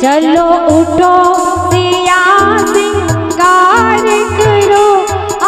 चलो उठो सिया सिंगार करो,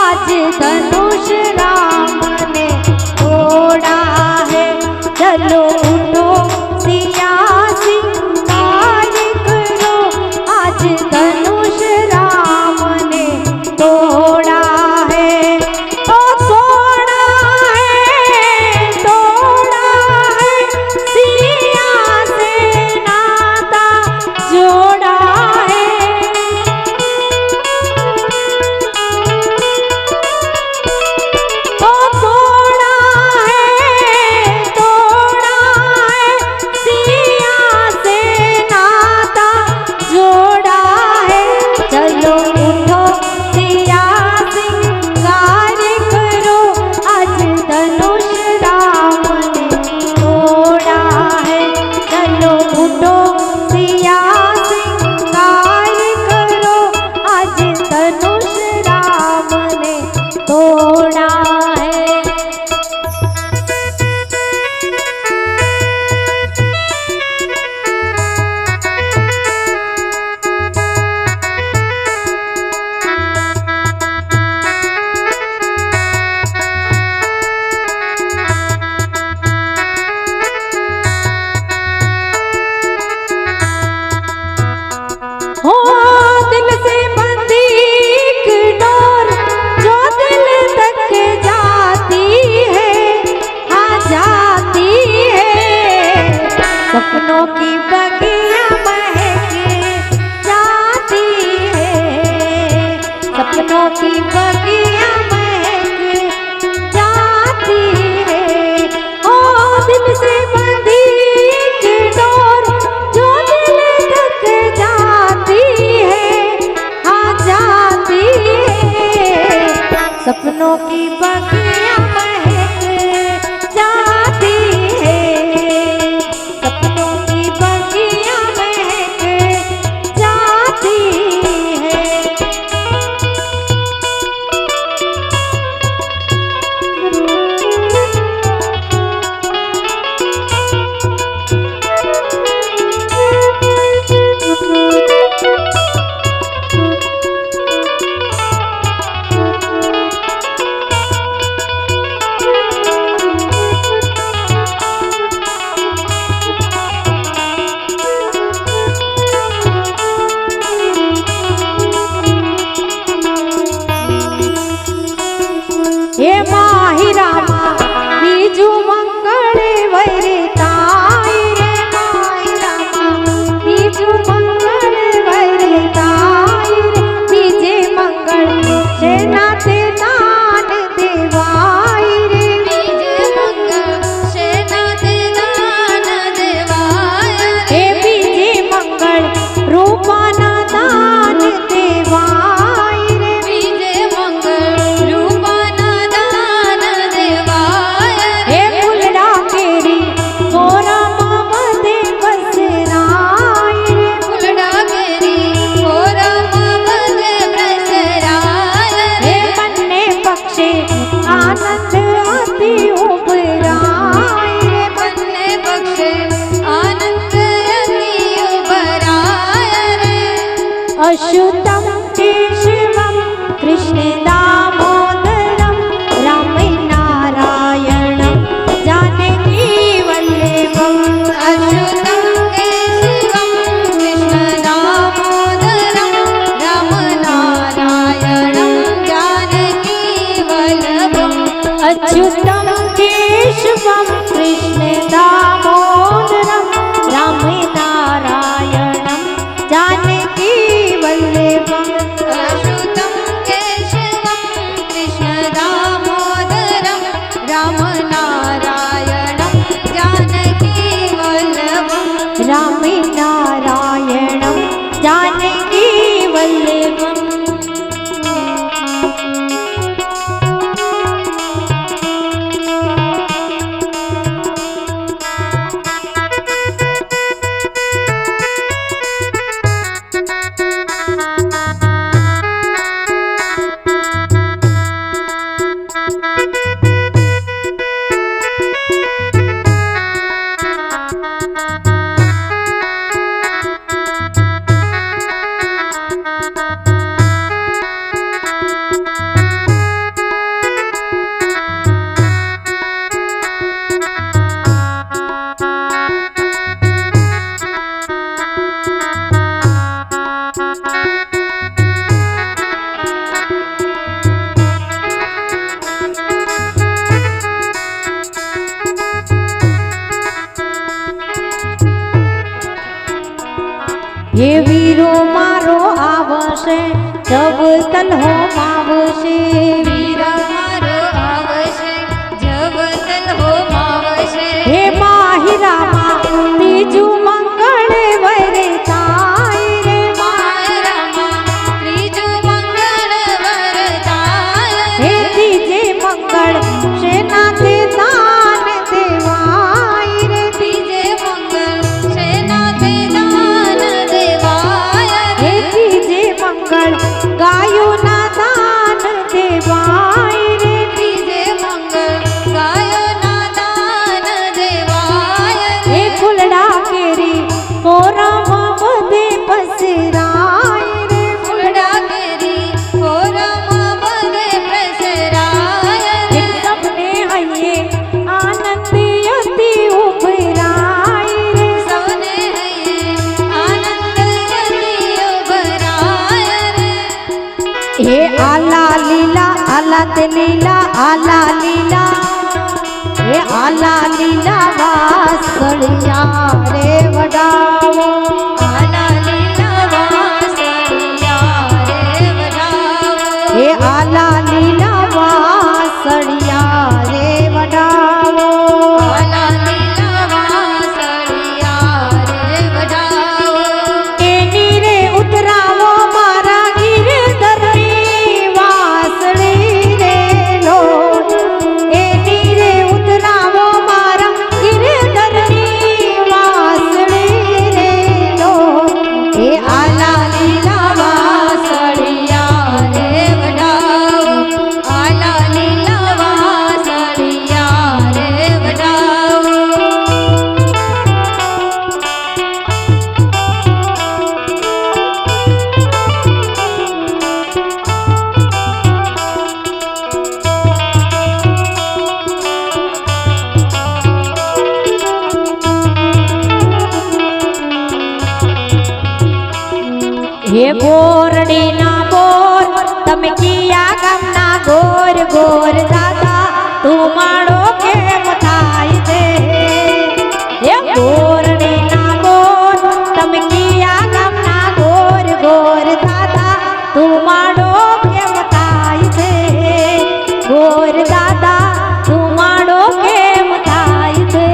आज धनुष राम ने तोड़ा है। चलो उठो सिया सिंगार करो, आज धनुष राम ने तोड़ा है। ओ तोड़ा है, तोड़ा है, सिया से नाता जोड़ा है। ओ तोड़ा है, तोड़ा है, सिया से नाता जोड़ा है। चलो उठो सिया सिंगार करो, आज धनुष राम ने तोड़ा है। चलो उठो सिया सिंगार करो, आज धनुष राम ने तोड़ा है। हो दिल से बंधी एक डोर जो दिल तक जाती है, हाँ जाती है। सपनों की बगिया महक जाती है, सपनों की बगिया महक जाती है। ओ दिल से बंधी एक डोर जो दिल तक जाती है, हाँ जाती है। सपनों की बगिया महक जाती है, सपनों की बगिया महक जाती है। हे माही रामा बीजू मंगल वैरताई रे, माही रामा बीजू मंगल वैरताई रे। बीजे मंगल सेना ते दान देवाई रे, बीजे मंगल सेना ते दान देवाई रे। हे बीजे मंगल रूपाना दान देवाई रे, बीजे मंगल रूपाना दान देवाय रे। हे फुलड़ा केरी मोरा मामदे बसराय रे, फुलड़ा केरी मोरा मामदे बसराय रे। हे बन्ने पक्षे आनंद अति उबराय रे, बन्ने पक्षे आनंद अति उबराय रे। अच्युतं केशवं कृष्ण दामोदरं, राम नारायणं जानकी वल्लभं। अच्युतं केशवं कृष्ण दामोदरं, राम नारायणं जानकी वल्लभं। अच्युतं केशवं कृष्ण दामोदरं, राम नारायणं जानकी वल्लभं। હે વીરો મારો આવશે જબ તલહો માવશે વીરો મારો આવશે જબ તલહો માવશે હે માહિરામાં ત્રીજું મંગળ વરે થાય રે મારામાં ત્રીજું મંગળ વરતાય હે ત્રીજે મંગળ શેનાથી દાન દેવાય રે ત્રીજે મંગળ સેનાથી દાન દેવાય હે ત્રીજે મંગળ ગાયોના દાન દેવાય રે ત્રીજે મંગળ ગાયોના દાન દેવાય હે ફૂલડા કેરી કોરામાં બધે પસરાય રે ફૂલડા કેરી કોરામાં બધે પ્રસરાય હે સપને હૈયે આનંદ અતિ ઉભરાય રે સૌને હૈયે આનંદ યતિ ઉભરાય હે આલા લીલા આલા તે લીલા આલા લીલા હે આલા લીલા વાસળિયા રે વડાવો આલા લીલા વાસળિયા રે વડાવો હે આલા લીલા વાસળિયા રે વડાવો આલા લીલા વાસળિયા રે વડાવો એની રે ઉતરાવો મારા ગિરધરની વાસળી રે લોટ એની રે ઉતરાવો મારા ગિરધરની વાસળી રે લોટ હે આલા લીલા વાસળિયા રે વડાવો આલા લીલા વાસળિયા રે વડાવો હે બોરડી ના બોર તમે કિયા ગામના ગોર ગોર દાદા તું માળો કેમ થાય છે હે બોરડી ના બોર તમે કિયા ગામના ગોર ગોર દાદા તું માળો કેમ થાય છે ગોર દાદા તું માળો કેમ થાય છે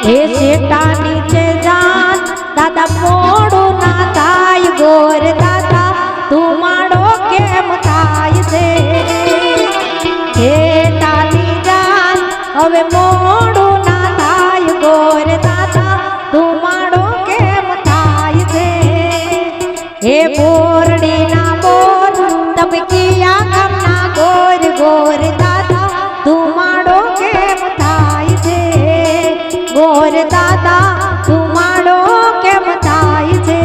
હે શેટા નીચે જાન દાદા મોડું ના થાય ગોર દાદા તું માડો કેમ થાય છે શેટા ની જાન હવે મોડું ના થાય ગોર દાદા તું માડો કેમ થાય છે હે બોરડી ના બોર તમે કિયા ગામના ગોર ગોર દાદા તું માડો કેમ થાય છે ગોર દાદા તું માડો કેમ થાય છે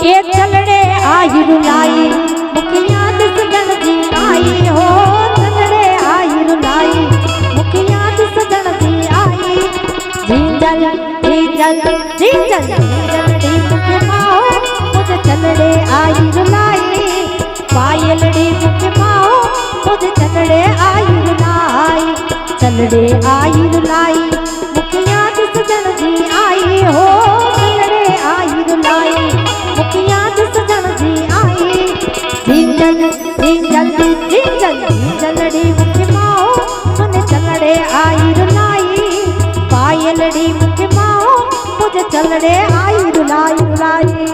એ ચલડે આયુ લાઈ મુખિયા દસ ગણજી आई हो चलड़े आई लाई मुखिया दस गणजी आई झींझल झींझल झींझल झींझलड़ी मुखे माओ मुझे चलड़े आई लाई पायलड़ी मुखे माओ मुझे चलड़े आई लाई चलड़े आई लाई मुखिया दस गणजी आई हो चलड़े आई लाई मुखिया दस गणजी आई झींझल झींझल झींझल झींझलड़ी मुखे माओ मने चलड़े आई रुलाई पायलड़ी मुखे माओ मुझे चलड़े आई रुलाई रुलाई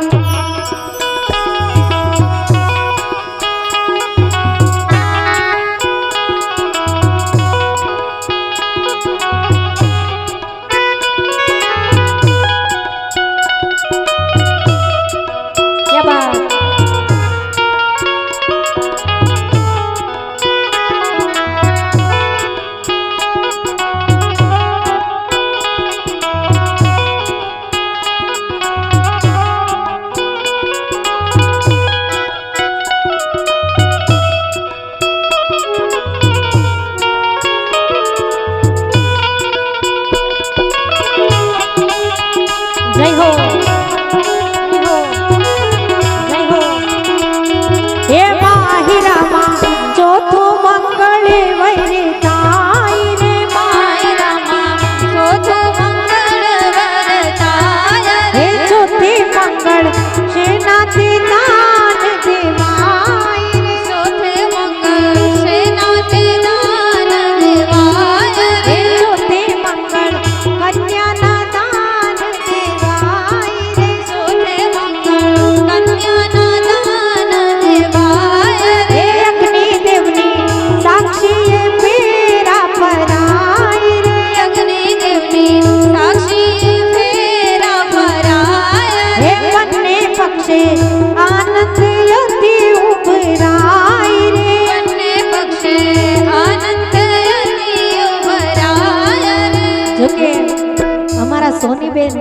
બેન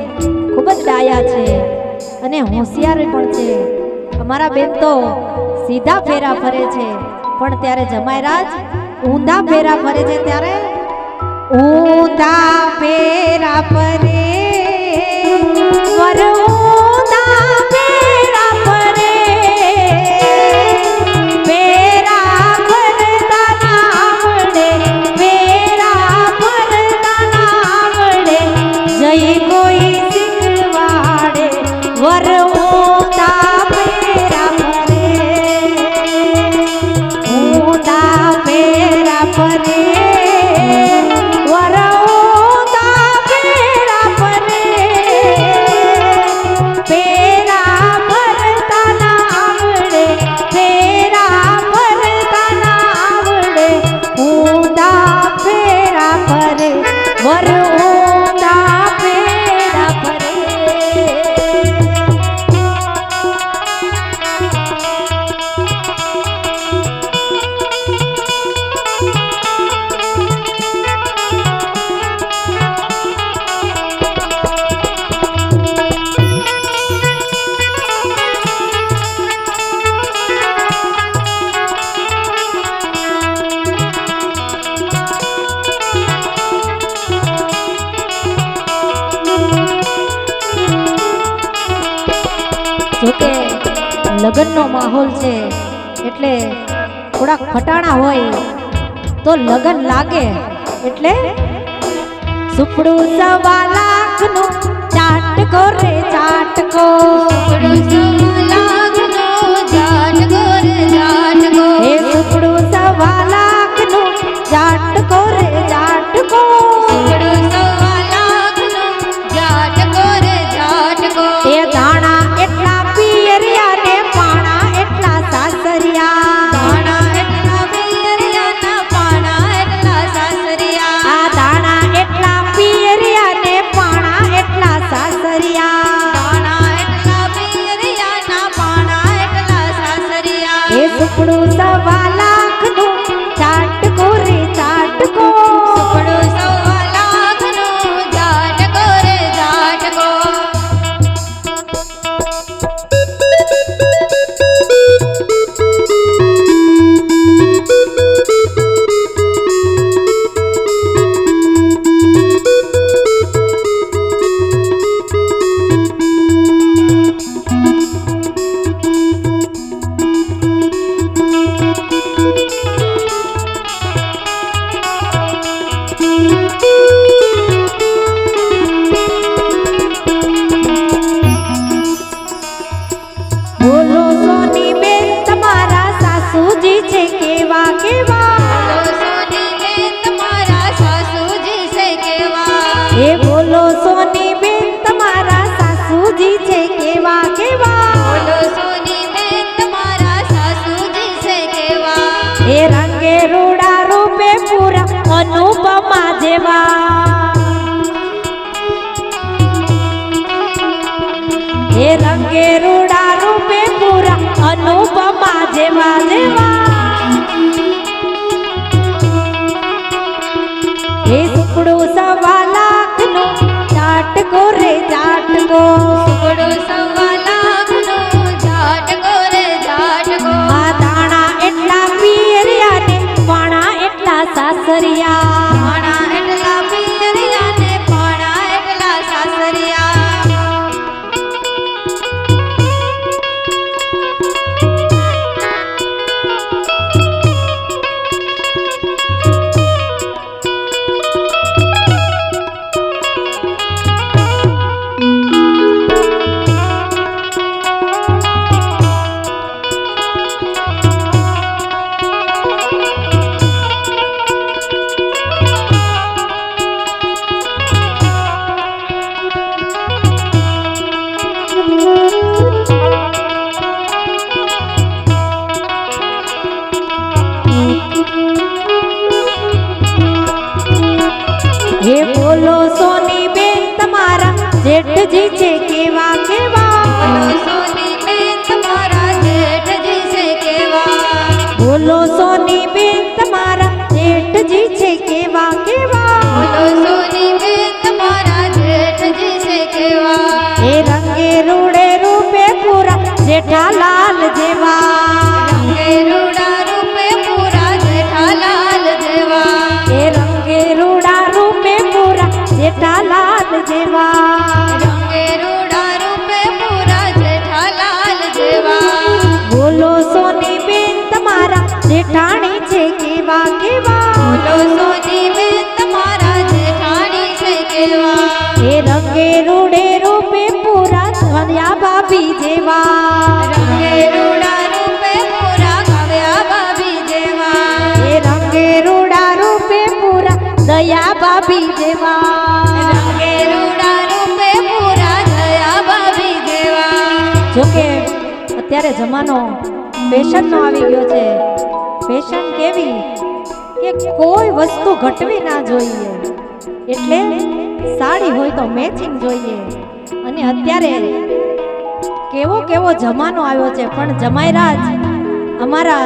ખૂબ જ ડાયા છે અને હોશિયાર પણ છે. અમારા બેન તો સીધા ફેરા ફરે છે, પણ ત્યારે જમાઈરાજ ઊંધા ફેરા ફરે છે. ત્યારે ઊંધા ફેરા ફરે વર ઊંધા ફેરા ફરે, ફેરા ફરતા ના આવડે, ફેરા ફરતા ના આવડે, જઈ કોઈ શીખવાડે વર ઊંધા ફેરા ફરે, ઊંધા ફેરા ફરે વર ઊંધા ફેરા ફરે, ફેરા ફરતા ના આવડે, ફેરા ફરતા ના આવડે, ઊંધા ફેરા ફરે વર ઊંધા ફેરા ફરે. જોકે લગ્નનો માહોલ છે એટલે થોડાક ખટાણા હોય તો લગ્ન લાગે. એટલે સુપડું 1.25 લાખનું ચાટકો રે ચાટકો, સુપડું 1.25 લાખનું ચાટકો રે ચાટકો, હે સુપડું 1.25 લાખનું ચાટકો રે ચાટકો, સુપડું 1.25 લાખનું ચાટકો રે ચાટકો, એ દાણા એટલા પિયરિયા ને પાણા એટલા સાસરિયા, દાણા એટલા પિયરિયાના પાણા એટલા સાસરિયા, આ દાણા એટલા પિયરિયા ને પાણા એટલા સાસરિયા, દાણા એટલા પિયરિયાના પાણા એટલા સાસરિયા, એ સુપડું 1.25 લાખનું ચાટકો રે ચાટકો, સુપડું 1.25 લાખનું ચાટકો રે ચાટકો. બોલો સોની બેન તમારા સાસુજી છે કેવા કેવા, બોલો સોની બેન તમારા સાસુજી છે કેવા, એ બોલો સોની બેન તમારા સાસુજી છે કેવા કેવા, બોલો સોની બેન તમારા સાસુજી છે કેવા, એ રંગે રૂડા રૂપે પૂરા અનુપમા જેવા, એ રંગે રૂડા રૂપે પૂરા અનુપમા જેવા જેવા, એ સુપડું 1.25 લાખનું ચાટકો રે ચાટકો, સુપડું 1.25 લાખનું ચાટકો રે ચાટકો, આ દાણા એટલા પિયરિયા ને પાણા એટલા સાસરિયા, પાણા એટલા પિયરિયા ને પાણા એટલા સાસરિયા. જેવા રંગે રૂડા રૂપે પૂરા જેઠાલાલ જેવા બોલો સોની બેન તમારા જેઠાણી છે કેવા કેવા બોલો સોની બેન તમારા જેઠાણી છે કેવા એ રંગે રૂડે રૂપે પૂરા ધન્યા ભાભી જેવા રંગે રૂડા રૂપે પૂરા કાવ્યા ભાભી જેવા એ રંગે રૂડા રૂપે પૂરા દયા ભાભી જેવા રંગે રૂડા રૂપે પૂરા દયા ભાભી જેવા જોકે અત્યારે જમાનો ફેશનનો આવી ગયો છે ફેશન કેવી કે કોઈ વસ્તુ ઘટવી ના જોઈએ એટલે સાડી હોય તો મેચિંગ જોઈએ અને અત્યારે કેવો કેવો જમાનો આવ્યો છે પણ જમાઈરાજ અમારા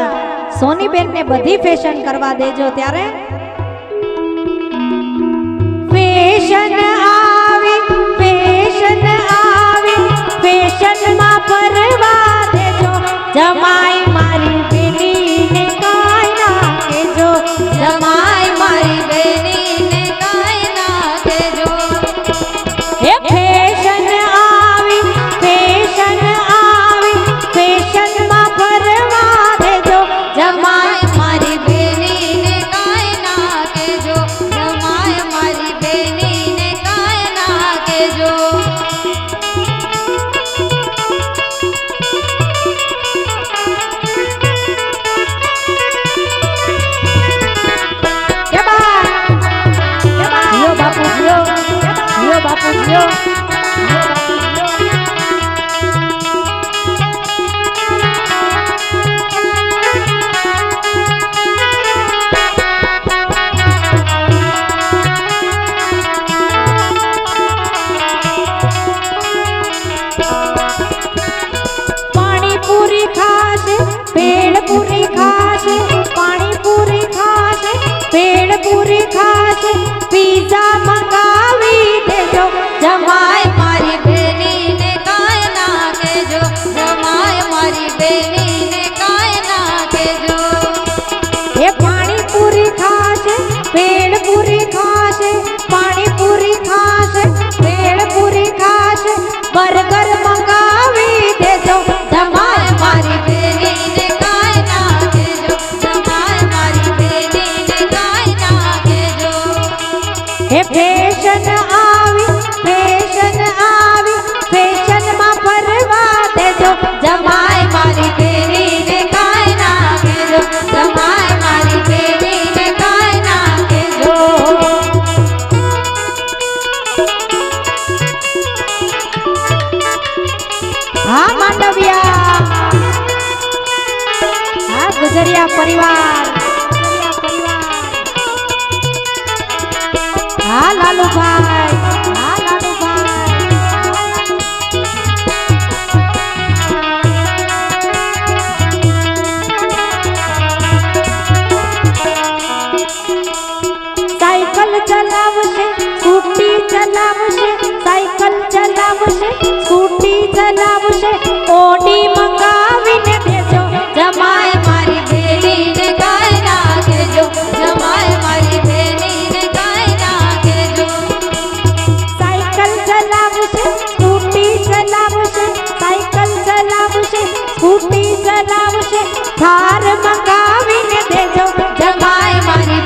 સોનીબેનને બધી ફેશન કરવા દેજો ત્યારે ફેશન આવી ફેશનમાં ફરવા દેજો જમાઈ મારી બેનીને કાંઈ ના કહેજો જમાઈ મારી બેનીને કાંઈ ના કહેજો હે ફેશન આવી ફેશનમાં ફરવા દેજો જમાઈ મારી બેનીને કાંઈ ના કહેજો જમાઈ મારી બેનીને કાંઈ ના કહેજો જીઓ બાપુ જીઓ પાણીપુરી ખાશે ભેળપુરી ખાશે પાણીપુરી ખાશે ભેળપુરી ખાશે પીઝા મંગાવી દેજો જમાઈ મારી બેનીને કાંઈ ના કહેજો જમાઈ મારી બેનીને કાંઈ ના કહેજો એ પાણીપુરી ખાશે ભેળપુરી ખાશે પાણીપુરી ખાશે ભેળપુરી ખાશે બર્ગર મંગાવી દેજો જમાઈ મારી બેનીને કાંઈ ના કહેજો જમાઈ મારી બેનીને કાંઈ ના કહેજો હે ફેશન આવી ફેશનમાં ફરવા દેજો જમાઈ મારી બેનીને કાંઈ ના કહેજો જમાઈ મારી બેનીને કાંઈ ના કહેજો હા માંડવિયા હા ગુજરિયા પરિવાર હા લાલુભાઈ હા સાયકલ ચલાવશે સ્કૂટી ચલાવશે સાયકલ ચલાવશે સ્કૂટી ચલાવશે ઓડી મંગાવીને દેજો જમાઈ મારી બેનીને કાંઈ ના કહેજો જમાઈ મારી બેનીને કાંઈ ના કહેજો સાયકલ ચલાવશે સ્કૂટી ચલાવશે સાયકલ ચલાવશે સ્કૂટી ચલાવશે થાર મંગાવીને દેજો જમાઈ મારી